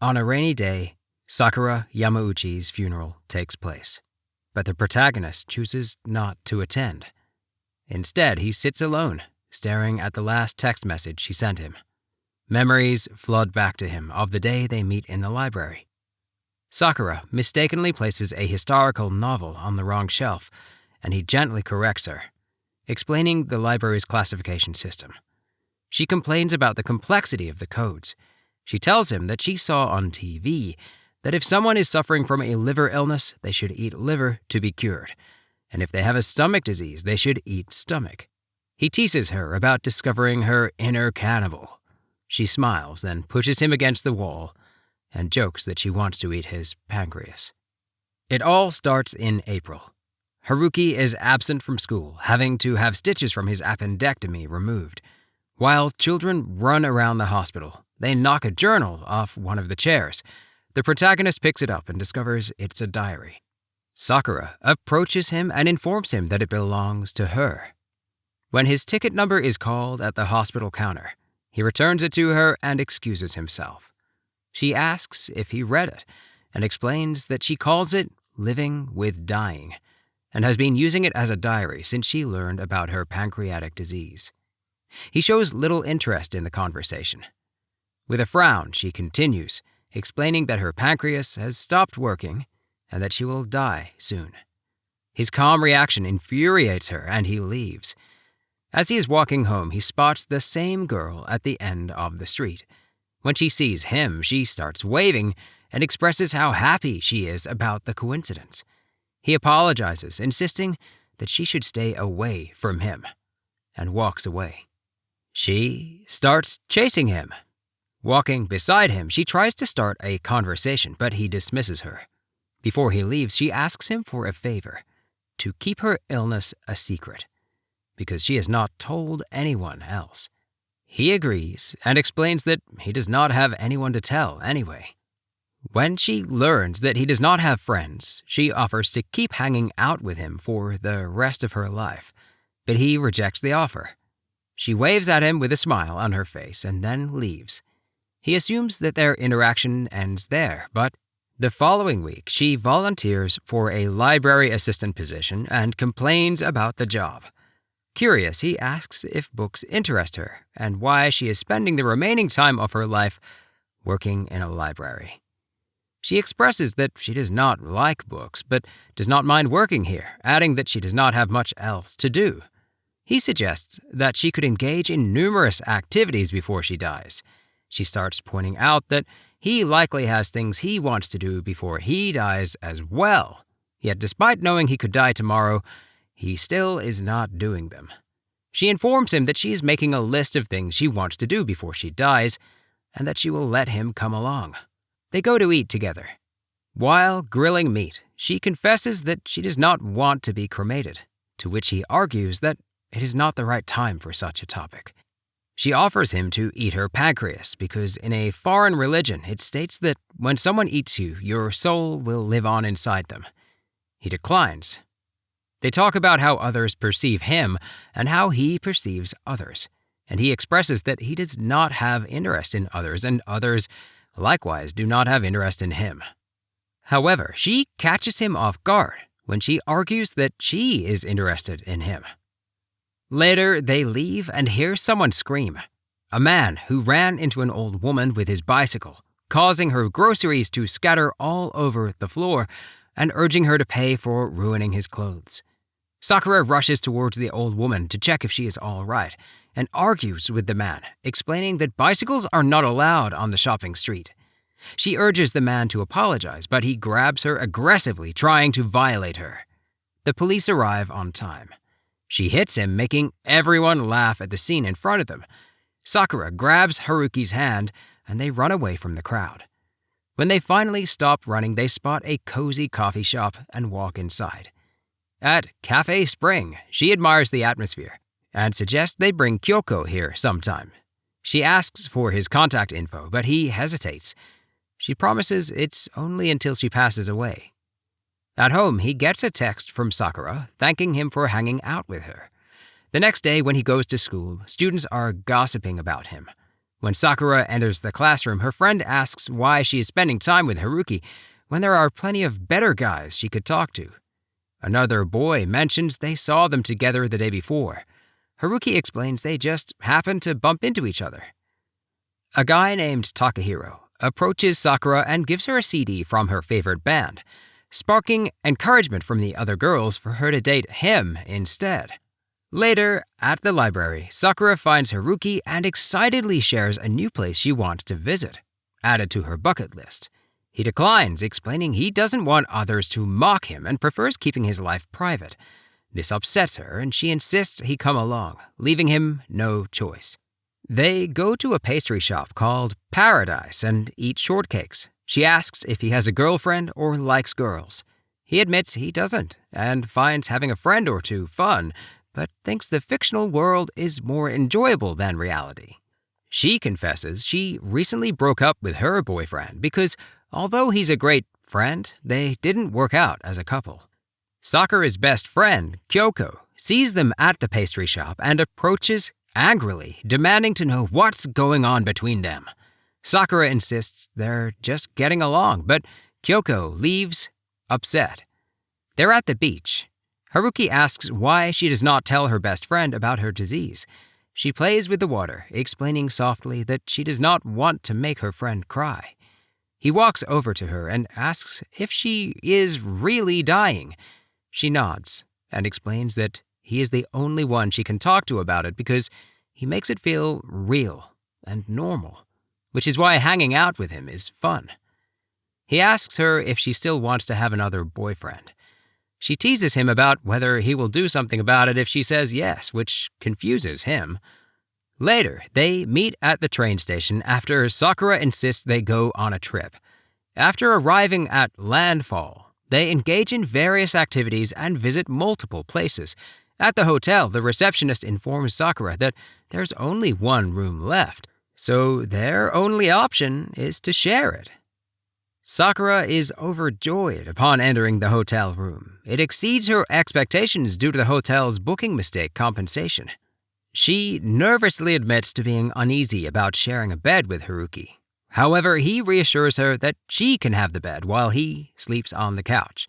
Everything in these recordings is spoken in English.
On a rainy day, Sakura Yamauchi's funeral takes place, but the protagonist chooses not to attend. Instead, he sits alone, staring at the last text message she sent him. Memories flood back to him of the day they meet in the library. Sakura mistakenly places a historical novel on the wrong shelf, and he gently corrects her, explaining the library's classification system. She complains about the complexity of the codes. She tells him that she saw on TV that if someone is suffering from a liver illness, they should eat liver to be cured, and if they have a stomach disease, they should eat stomach. He teases her about discovering her inner cannibal. She smiles, then pushes him against the wall and jokes that she wants to eat his pancreas. It all starts in April. Haruki is absent from school, having to have stitches from his appendectomy removed. While children run around the hospital, they knock a journal off one of the chairs. The protagonist picks it up and discovers it's a diary. Sakura approaches him and informs him that it belongs to her. When his ticket number is called at the hospital counter, he returns it to her and excuses himself. She asks if he read it and explains that she calls it Living with Dying and has been using it as a diary since she learned about her pancreatic disease. He shows little interest in the conversation. With a frown, she continues, explaining that her pancreas has stopped working and that she will die soon. His calm reaction infuriates her and he leaves. As he is walking home, he spots the same girl at the end of the street. When she sees him, she starts waving and expresses how happy she is about the coincidence. He apologizes, insisting that she should stay away from him, and walks away. She starts chasing him. Walking beside him, she tries to start a conversation, but he dismisses her. Before he leaves, she asks him for a favor, to keep her illness a secret, because she has not told anyone else. He agrees and explains that he does not have anyone to tell anyway. When she learns that he does not have friends, she offers to keep hanging out with him for the rest of her life, but he rejects the offer. She waves at him with a smile on her face and then leaves. He assumes that their interaction ends there, but the following week she volunteers for a library assistant position and complains about the job. Curious, he asks if books interest her and why she is spending the remaining time of her life working in a library. She expresses that she does not like books, but does not mind working here, adding that she does not have much else to do. He suggests that she could engage in numerous activities before she dies. She starts pointing out that he likely has things he wants to do before he dies as well. Yet despite knowing he could die tomorrow, he still is not doing them. She informs him that she is making a list of things she wants to do before she dies, and that she will let him come along. They go to eat together. While grilling meat, she confesses that she does not want to be cremated, to which he argues that it is not the right time for such a topic. She offers him to eat her pancreas because in a foreign religion it states that when someone eats you, your soul will live on inside them. He declines. They talk about how others perceive him and how he perceives others, and he expresses that he does not have interest in others and others likewise do not have interest in him. However, she catches him off guard when she argues that she is interested in him. Later, they leave and hear someone scream. A man who ran into an old woman with his bicycle, causing her groceries to scatter all over the floor and urging her to pay for ruining his clothes. Sakura rushes towards the old woman to check if she is all right and argues with the man, explaining that bicycles are not allowed on the shopping street. She urges the man to apologize, but he grabs her aggressively, trying to violate her. The police arrive on time. She hits him, making everyone laugh at the scene in front of them. Sakura grabs Haruki's hand, and they run away from the crowd. When they finally stop running, they spot a cozy coffee shop and walk inside. At Cafe Spring, she admires the atmosphere and suggests they bring Kyoko here sometime. She asks for his contact info, but he hesitates. She promises it's only until she passes away. At home, he gets a text from Sakura thanking him for hanging out with her. The next day when he goes to school, students are gossiping about him. When Sakura enters the classroom, her friend asks why she is spending time with Haruki when there are plenty of better guys she could talk to. Another boy mentions they saw them together the day before. Haruki explains they just happened to bump into each other. A guy named Takahiro approaches Sakura and gives her a CD from her favorite band, sparking encouragement from the other girls for her to date him instead. Later, at the library, Sakura finds Haruki and excitedly shares a new place she wants to visit, added to her bucket list. He declines, explaining he doesn't want others to mock him and prefers keeping his life private. This upsets her, and she insists he come along, leaving him no choice. They go to a pastry shop called Paradise and eat shortcakes. She asks if he has a girlfriend or likes girls. He admits he doesn't and finds having a friend or two fun, but thinks the fictional world is more enjoyable than reality. She confesses she recently broke up with her boyfriend because, although he's a great friend, they didn't work out as a couple. Sakura's best friend, Kyoko, sees them at the pastry shop and approaches angrily, demanding to know what's going on between them. Sakura insists they're just getting along, but Kyoko leaves upset. They're at the beach. Haruki asks why she does not tell her best friend about her disease. She plays with the water, explaining softly that she does not want to make her friend cry. He walks over to her and asks if she is really dying. She nods and explains that he is the only one she can talk to about it because he makes it feel real and normal, which is why hanging out with him is fun. He asks her if she still wants to have another boyfriend. She teases him about whether he will do something about it if she says yes, which confuses him. Later, they meet at the train station after Sakura insists they go on a trip. After arriving at landfall, they engage in various activities and visit multiple places. At the hotel, the receptionist informs Sakura that there's only one room left, so their only option is to share it. Sakura is overjoyed upon entering the hotel room. It exceeds her expectations due to the hotel's booking mistake compensation. She nervously admits to being uneasy about sharing a bed with Haruki. However, he reassures her that she can have the bed while he sleeps on the couch.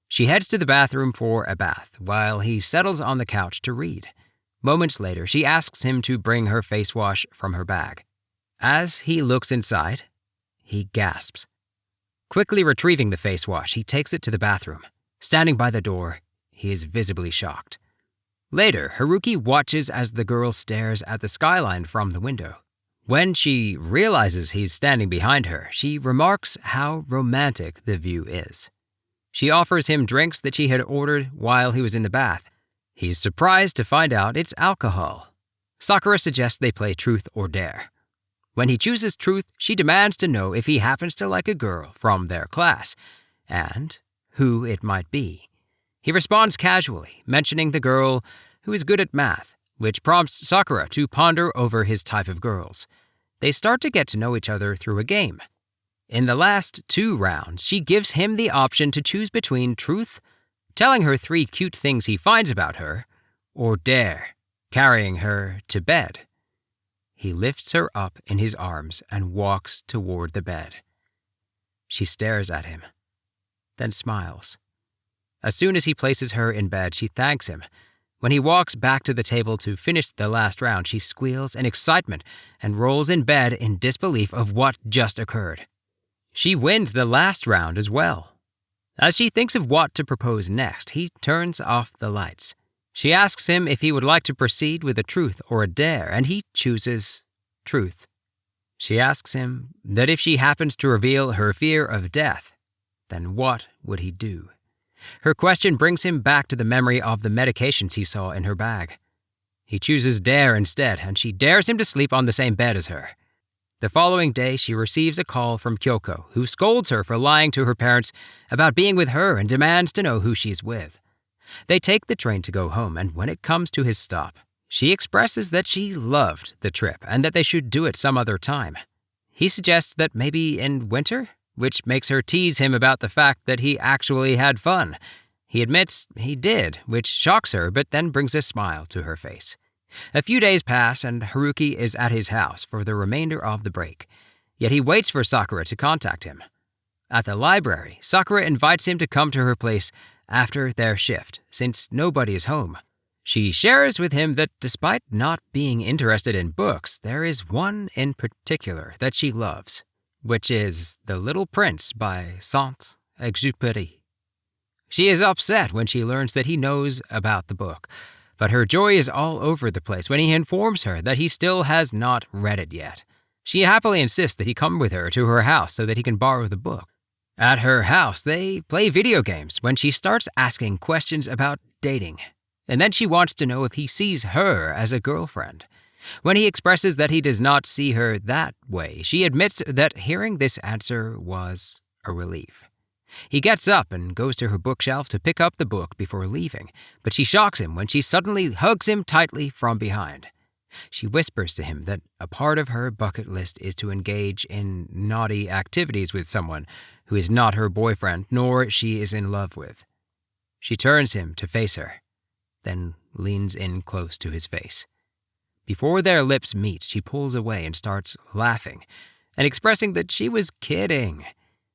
She heads to the bathroom for a bath, while he settles on the couch to read. Moments later, she asks him to bring her face wash from her bag. As he looks inside, he gasps. Quickly retrieving the face wash, he takes it to the bathroom. Standing by the door, he is visibly shocked. Later, Haruki watches as the girl stares at the skyline from the window. When she realizes he's standing behind her, she remarks how romantic the view is. She offers him drinks that she had ordered while he was in the bath. He's surprised to find out it's alcohol. Sakura suggests they play truth or dare. When he chooses truth, she demands to know if he happens to like a girl from their class, and who it might be. He responds casually, mentioning the girl who is good at math, which prompts Sakura to ponder over his type of girls. They start to get to know each other through a game. In the last 2 rounds, she gives him the option to choose between truth, telling her 3 cute things he finds about her, or dare, carrying her to bed. He lifts her up in his arms and walks toward the bed. She stares at him, then smiles. As soon as he places her in bed, she thanks him. When he walks back to the table to finish the last round, she squeals in excitement and rolls in bed in disbelief of what just occurred. She wins the last round as well. As she thinks of what to propose next, he turns off the lights. She asks him if he would like to proceed with a truth or a dare, and he chooses truth. She asks him that if she happens to reveal her fear of death, then what would he do? Her question brings him back to the memory of the medications he saw in her bag. He chooses dare instead, and she dares him to sleep on the same bed as her. The following day, she receives a call from Kyoko, who scolds her for lying to her parents about being with her and demands to know who she's with. They take the train to go home, and when it comes to his stop, she expresses that she loved the trip and that they should do it some other time. He suggests that maybe in winter, which makes her tease him about the fact that he actually had fun. He admits he did, which shocks her, but then brings a smile to her face. A few days pass and Haruki is at his house for the remainder of the break, yet he waits for Sakura to contact him. At the library, Sakura invites him to come to her place after their shift, since nobody is home. She shares with him that despite not being interested in books, there is one in particular that she loves, which is The Little Prince by Saint-Exupéry. She is upset when she learns that he knows about the book, but her joy is all over the place when he informs her that he still has not read it yet. She happily insists that he come with her to her house so that he can borrow the book. At her house, they play video games when she starts asking questions about dating, and then she wants to know if he sees her as a girlfriend. When he expresses that he does not see her that way, she admits that hearing this answer was a relief. He gets up and goes to her bookshelf to pick up the book before leaving, but she shocks him when she suddenly hugs him tightly from behind. She whispers to him that a part of her bucket list is to engage in naughty activities with someone who is not her boyfriend nor she is in love with. She turns him to face her, then leans in close to his face. Before their lips meet, she pulls away and starts laughing and expressing that she was kidding.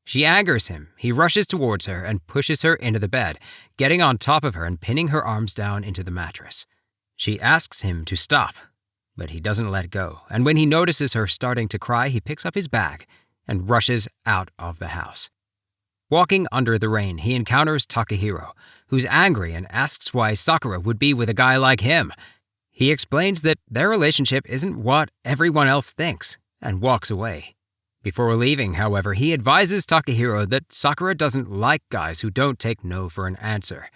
She angers him. He rushes towards her and pushes her into the bed, getting on top of her and pinning her arms down into the mattress. She asks him to stop, but he doesn't let go, and when he notices her starting to cry, he picks up his bag and rushes out of the house. Walking under the rain, he encounters Takahiro, who's angry and asks why Sakura would be with a guy like him. He explains that their relationship isn't what everyone else thinks, and walks away. Before leaving, however, he advises Takahiro that Sakura doesn't like guys who don't take no for an answer,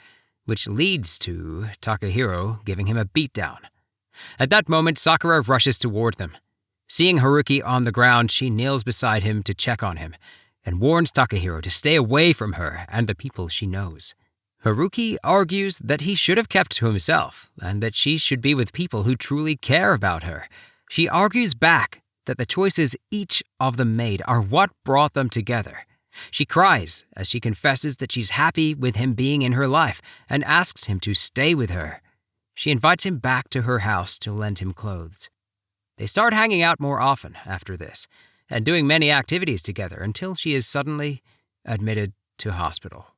which leads to Takahiro giving him a beatdown. At that moment, Sakura rushes toward them. Seeing Haruki on the ground, she kneels beside him to check on him and warns Takahiro to stay away from her and the people she knows. Haruki argues that he should have kept to himself and that she should be with people who truly care about her. She argues back that the choices each of them made are what brought them together. She cries as she confesses that she's happy with him being in her life and asks him to stay with her. She invites him back to her house to lend him clothes. They start hanging out more often after this and doing many activities together until she is suddenly admitted to hospital.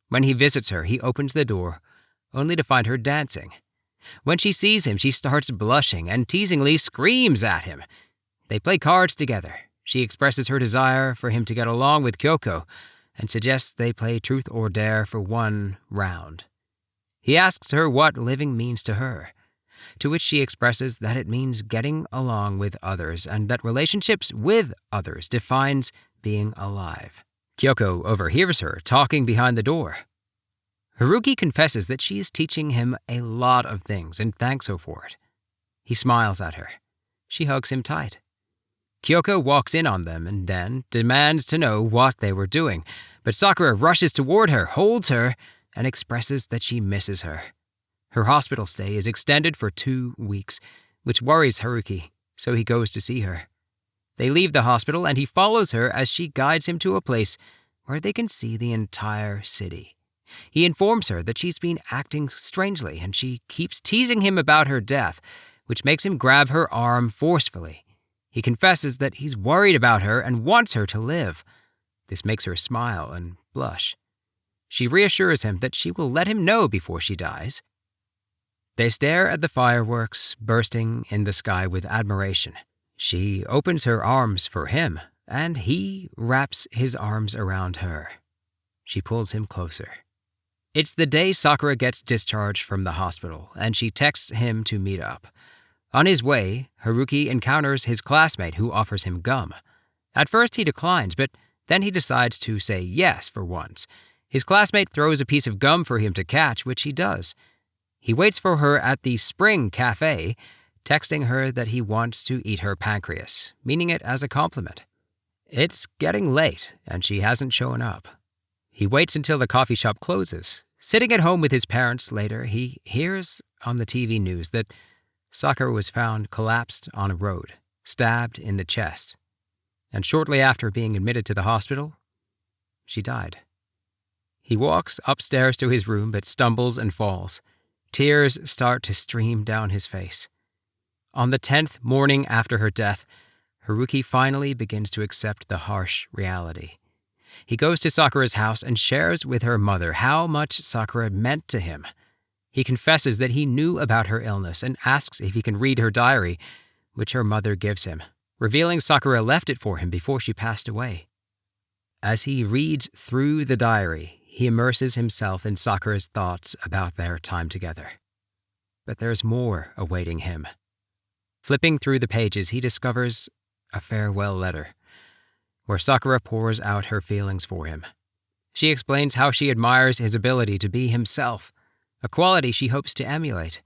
When he visits her, he opens the door, only to find her dancing. When she sees him, she starts blushing and teasingly screams at him. They play cards together. She expresses her desire for him to get along with Kyoko and suggests they play truth or dare for one round. He asks her what living means to her, to which she expresses that it means getting along with others and that relationships with others defines being alive. Kyoko overhears her talking behind the door. Haruki confesses that she is teaching him a lot of things and thanks her for it. He smiles at her. She hugs him tight. Kyoko walks in on them and then demands to know what they were doing, but Sakura rushes toward her, holds her, and expresses that she misses her. Her hospital stay is extended for 2 weeks, which worries Haruki, so he goes to see her. They leave the hospital and he follows her as she guides him to a place where they can see the entire city. He informs her that she's been acting strangely and she keeps teasing him about her death, which makes him grab her arm forcefully. He confesses that he's worried about her and wants her to live. This makes her smile and blush. She reassures him that she will let him know before she dies. They stare at the fireworks bursting in the sky with admiration. She opens her arms for him, and he wraps his arms around her. She pulls him closer. It's the day Sakura gets discharged from the hospital, and she texts him to meet up. On his way, Haruki encounters his classmate who offers him gum. At first he declines, but then he decides to say yes for once. His classmate throws a piece of gum for him to catch, which he does. He waits for her at the Spring Cafe, texting her that he wants to eat her pancreas, meaning it as a compliment. It's getting late, and she hasn't shown up. He waits until the coffee shop closes. Sitting at home with his parents later, he hears on the TV news that Sakura was found collapsed on a road, stabbed in the chest. And shortly after being admitted to the hospital, she died. He walks upstairs to his room but stumbles and falls. Tears start to stream down his face. On the 10th morning after her death, Haruki finally begins to accept the harsh reality. He goes to Sakura's house and shares with her mother how much Sakura meant to him. He confesses that he knew about her illness and asks if he can read her diary, which her mother gives him, revealing Sakura left it for him before she passed away. As he reads through the diary, he immerses himself in Sakura's thoughts about their time together. But there's more awaiting him. Flipping through the pages, he discovers a farewell letter, where Sakura pours out her feelings for him. She explains how she admires his ability to be himself, a quality she hopes to emulate.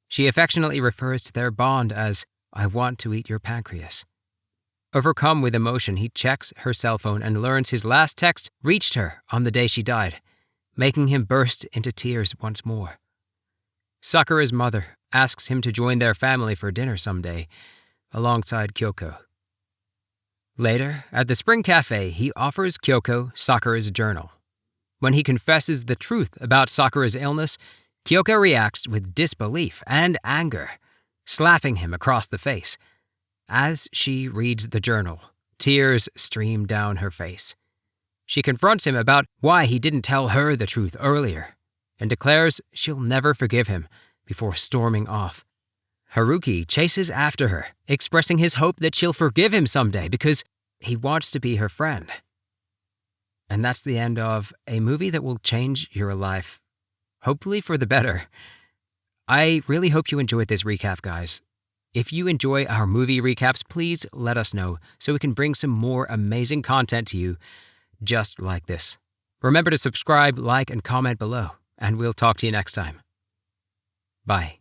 She affectionately refers to their bond as, "I want to eat your pancreas." Overcome with emotion, he checks her cell phone and learns his last text reached her on the day she died, making him burst into tears once more. Sakura's mother asks him to join their family for dinner someday, alongside Kyoko. Later, at the Spring Cafe, he offers Kyoko Sakura's journal. When he confesses the truth about Sakura's illness, Kyoko reacts with disbelief and anger, slapping him across the face. As she reads the journal, tears stream down her face. She confronts him about why he didn't tell her the truth earlier, and declares she'll never forgive him before storming off. Haruki chases after her, expressing his hope that she'll forgive him someday because he wants to be her friend. And that's the end of a movie that will change your life, hopefully for the better. I really hope you enjoyed this recap, guys. If you enjoy our movie recaps, please let us know so we can bring some more amazing content to you just like this. Remember to subscribe, like, and comment below, and we'll talk to you next time. Bye.